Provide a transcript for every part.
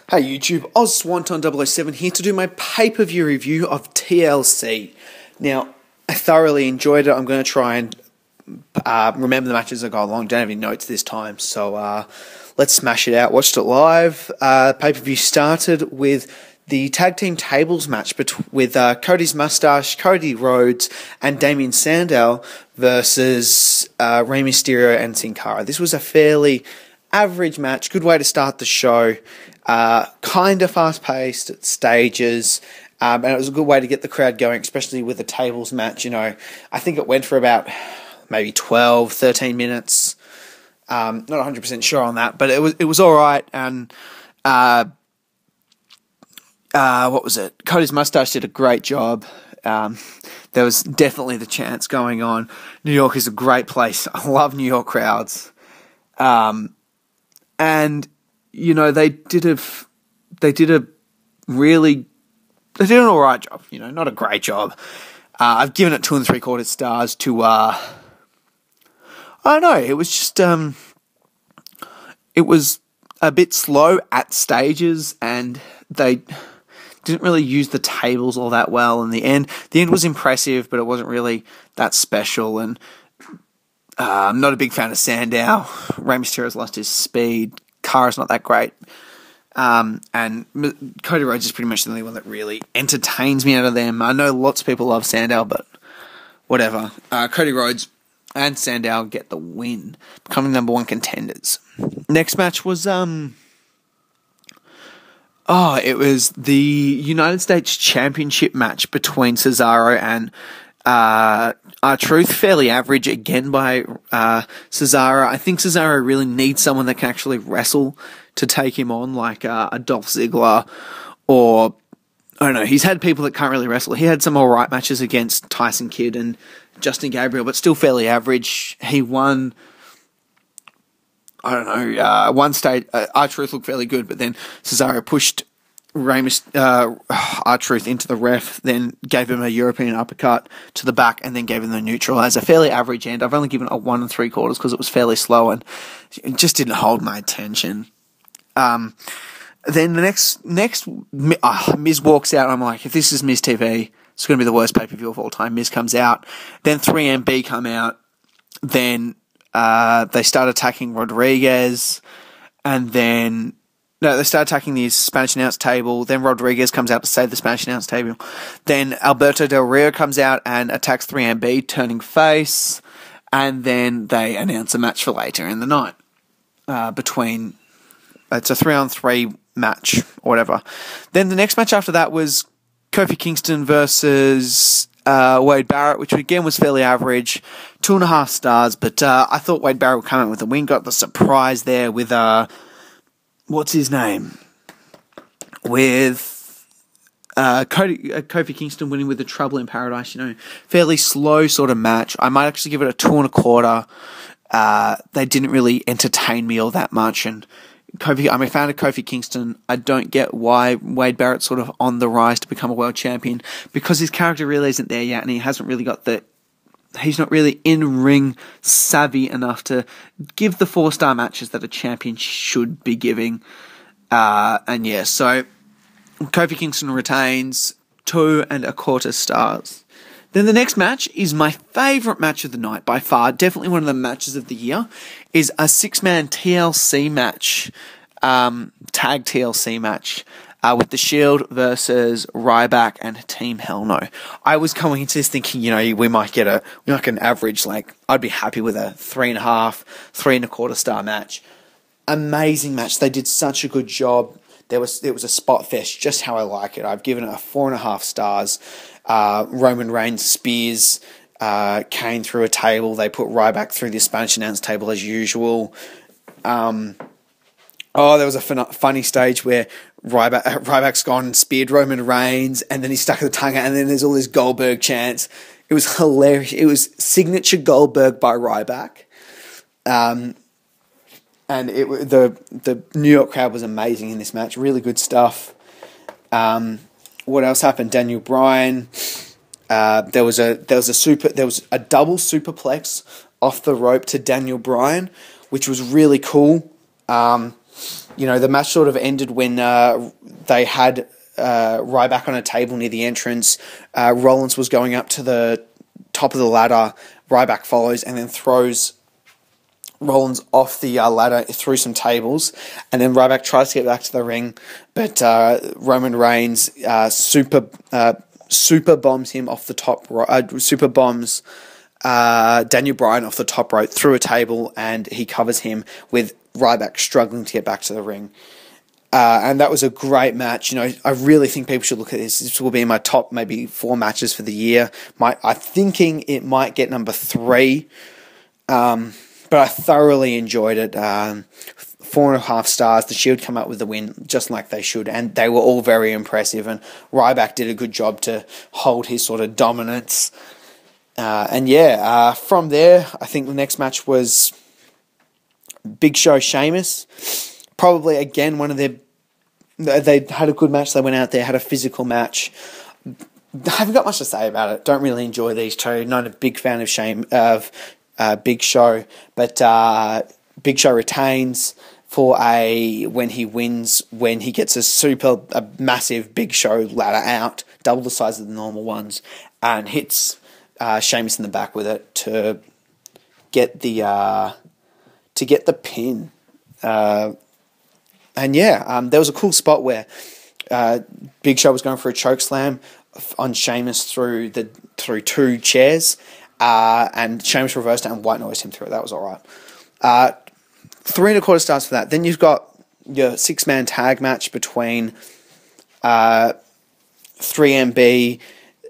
Hey YouTube, OzSwanton007 here to do my pay-per-view review of TLC. Now, I thoroughly enjoyed it. I'm going to try and remember the matches as I go along. Don't have any notes this time, so let's smash it out. Watched it live. Pay-per-view started with the tag team tables match with Cody's Mustache, Cody Rhodes, and Damien Sandow versus Rey Mysterio and Sin Cara. This was a fairly average match, good way to start the show. Kind of fast-paced at stages, and it was a good way to get the crowd going, especially with the tables match. You know, I think it went for about maybe 12, 13 minutes. Not 100% sure on that, but it was all right. And what was it? Cody's Mustache did a great job. There was definitely the chance going on. New York is a great place. I love New York crowds. And you know, they did an alright job, you know, not a great job. I've given it 2 3/4 stars to, I don't know, it was just, it was a bit slow at stages, and they didn't really use the tables all that well in the end. The end was impressive, but it wasn't really that special, and I'm not a big fan of Sandow. Rey Mysterio's lost his speed. Cara's not that great. And Cody Rhodes is pretty much the only one that really entertains me out of them. I know lots of people love Sandow, but whatever. Cody Rhodes and Sandow get the win, becoming #1 contenders. Next match was it was the United States Championship match between Cesaro and R-Truth. Fairly average again by Cesaro. I think Cesaro really needs someone that can actually wrestle to take him on, like a Dolph Ziggler, or I don't know. He's had people that can't really wrestle. He had some alright matches against Tyson Kidd and Justin Gabriel, but still fairly average. He won, I don't know, one stage. R-Truth looked fairly good, but then Cesaro pushed R-Truth into the ref, then gave him a European uppercut to the back, and then gave him the neutral as a fairly average end. I've only given it a 1 3/4 because it was fairly slow and it just didn't hold my attention. Then the next Miz walks out. I'm like, if this is Miz TV, it's going to be the worst pay-per-view of all time. Miz comes out. Then 3MB come out. Then they start attacking Rodriguez, and then they start attacking the Spanish announce table. Then Rodriguez comes out to save the Spanish announce table. Then Alberto Del Rio comes out and attacks 3MB, turning face. And then they announce a match for later in the night. It's a 3-on-3 match, or whatever. Then the next match after that was Kofi Kingston versus Wade Barrett, which again was fairly average. 2.5 stars, but I thought Wade Barrett would come out with a win. Got the surprise there with what's his name? With Kofi Kingston winning with the Trouble in Paradise, you know, fairly slow sort of match. I might actually give it a 2 1/4. They didn't really entertain me all that much, and I'm a fan of Kofi Kingston. I don't get why Wade Barrett's sort of on the rise to become a world champion, because his character really isn't there yet, and he hasn't really got he's not really in-ring savvy enough to give the 4-star matches that a champion should be giving. And yeah, so Kofi Kingston retains 2 1/4 stars. Then the next match is my favourite match of the night by far, definitely one of the matches of the year, is a 6-man TLC match, tag TLC match, with The Shield versus Ryback and Team Hell No. I was coming into this thinking, you know, we might get an average, like, I'd be happy with a 3.5, 3 1/4 star match. Amazing match. They did such a good job. It was a spot fest, just how I like it. I've given it a 4.5 stars. Roman Reigns spears Kane through a table. They put Ryback through the Spanish announce table as usual. There was a funny stage where Ryback's gone and speared Roman Reigns, and then he stuck the tongue out, and then there's all this Goldberg chants. It was hilarious. It was signature Goldberg by Ryback. And the New York crowd was amazing in this match. Really good stuff. What else happened? Daniel Bryan. There was a double superplex off the rope to Daniel Bryan, which was really cool. the match sort of ended when they had Ryback on a table near the entrance. Rollins was going up to the top of the ladder. Ryback follows and then throws Rollins off the ladder through some tables, and then Ryback tries to get back to the ring, but Roman Reigns super bombs him off the top. Super bombs Daniel Bryan off the top rope through a table, and he covers him with Ryback struggling to get back to the ring. And that was a great match. I really think people should look at this. This will be in my top maybe 4 matches for the year. I'm thinking it might get number 3. But I thoroughly enjoyed it. 4.5 stars. The Shield come up with the win just like they should, and they were all very impressive. And Ryback did a good job to hold his sort of dominance. From there, I think the next match was Big Show Sheamus. Probably again one of their. They had a good match. They went out there, had a physical match. I haven't got much to say about it. Don't really enjoy these two. Not a big fan of Big Show, but Big Show retains for when he gets a massive Big Show ladder out, double the size of the normal ones, and hits Sheamus in the back with it to get the pin. There was a cool spot where Big Show was going for a choke slam on Sheamus through 2 chairs, and Sheamus reversed it and white noised him through it. That was all right. 3.25 stars for that. Then you've got your 6-man tag match between 3MB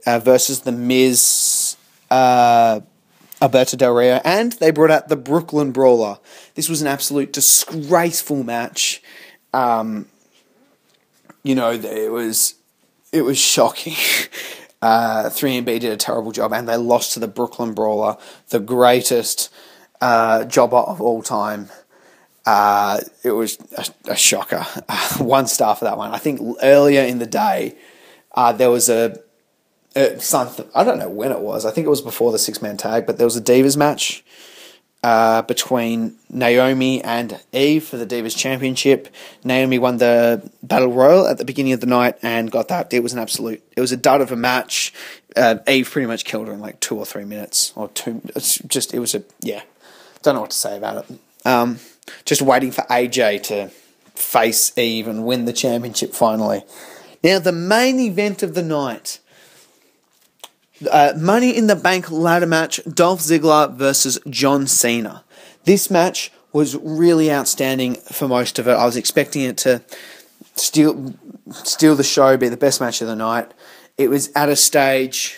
versus The Miz, Alberto Del Rio, and they brought out the Brooklyn Brawler. This was an absolute disgraceful match. It was shocking. 3MB did a terrible job, and they lost to the Brooklyn Brawler, the greatest jobber of all time. It was a shocker. 1 star for that one. I think earlier in the day, there was I don't know when it was. I think it was before the 6-man tag, but there was a Divas match between Naomi and Eve for the Divas Championship. Naomi won the Battle Royal at the beginning of the night and got that. It was a dud of a match. Eve pretty much killed her in like 2 or 3 minutes. Don't know what to say about it. Just waiting for AJ to face Eve and win the championship finally. Now, the main event of the night. Money in the Bank ladder match, Dolph Ziggler versus John Cena. This match was really outstanding for most of it. I was expecting it to steal the show, be the best match of the night. It was at a stage,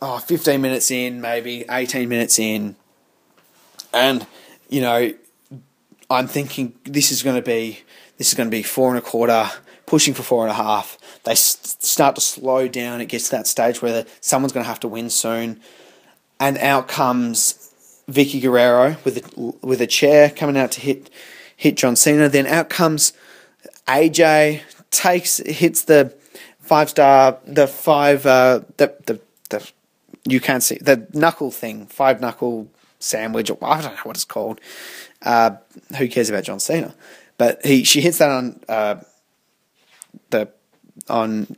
15 minutes in, maybe 18 minutes in, and I'm thinking this is going to be 4.25. Pushing for 4.5. They start to slow down. It gets to that stage where someone's going to have to win soon. And out comes Vicky Guerrero with a chair coming out to hit John Cena. Then out comes AJ, hits the 5-star, you can't see, the knuckle thing, 5-knuckle sandwich, or I don't know what it's called. Who cares about John Cena? But she hits that on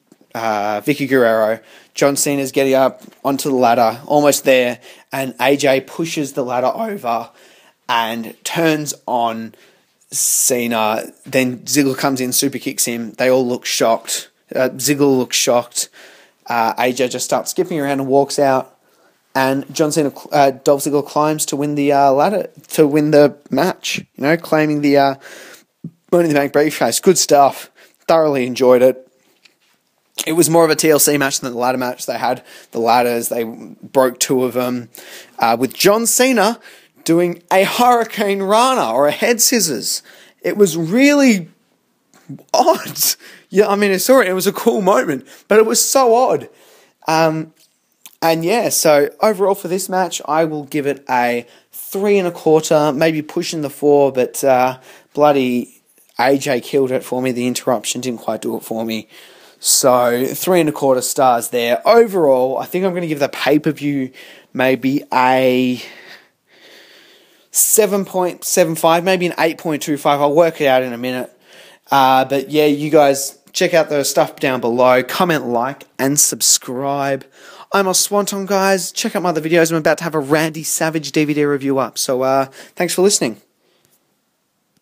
Vicky Guerrero. John Cena's getting up onto the ladder, almost there, and AJ pushes the ladder over and turns on Cena. Then Ziggler comes in, super kicks him. They all look shocked. Ziggler looks shocked. AJ just starts skipping around and walks out. And Dolph Ziggler climbs to win the ladder, to win the match. Claiming the Money in the Bank briefcase. Good stuff. Thoroughly enjoyed it. It was more of a TLC match than the ladder match. They had the ladders. They broke 2 of them. With John Cena doing a Hurricane Rana or a head scissors. It was really odd. Yeah, I mean, I saw it. It was a cool moment. But it was so odd. So overall for this match, I will give it a 3.25, maybe pushing the 4, but bloody AJ killed it for me. The interruption didn't quite do it for me. So 3.25 stars there. Overall, I think I'm going to give the pay-per-view maybe a 7.75, maybe an 8.25. I'll work it out in a minute. But yeah, you guys check out the stuff down below. Comment, like, and subscribe. I'm a Swanton, guys. Check out my other videos. I'm about to have a Randy Savage DVD review up. So thanks for listening.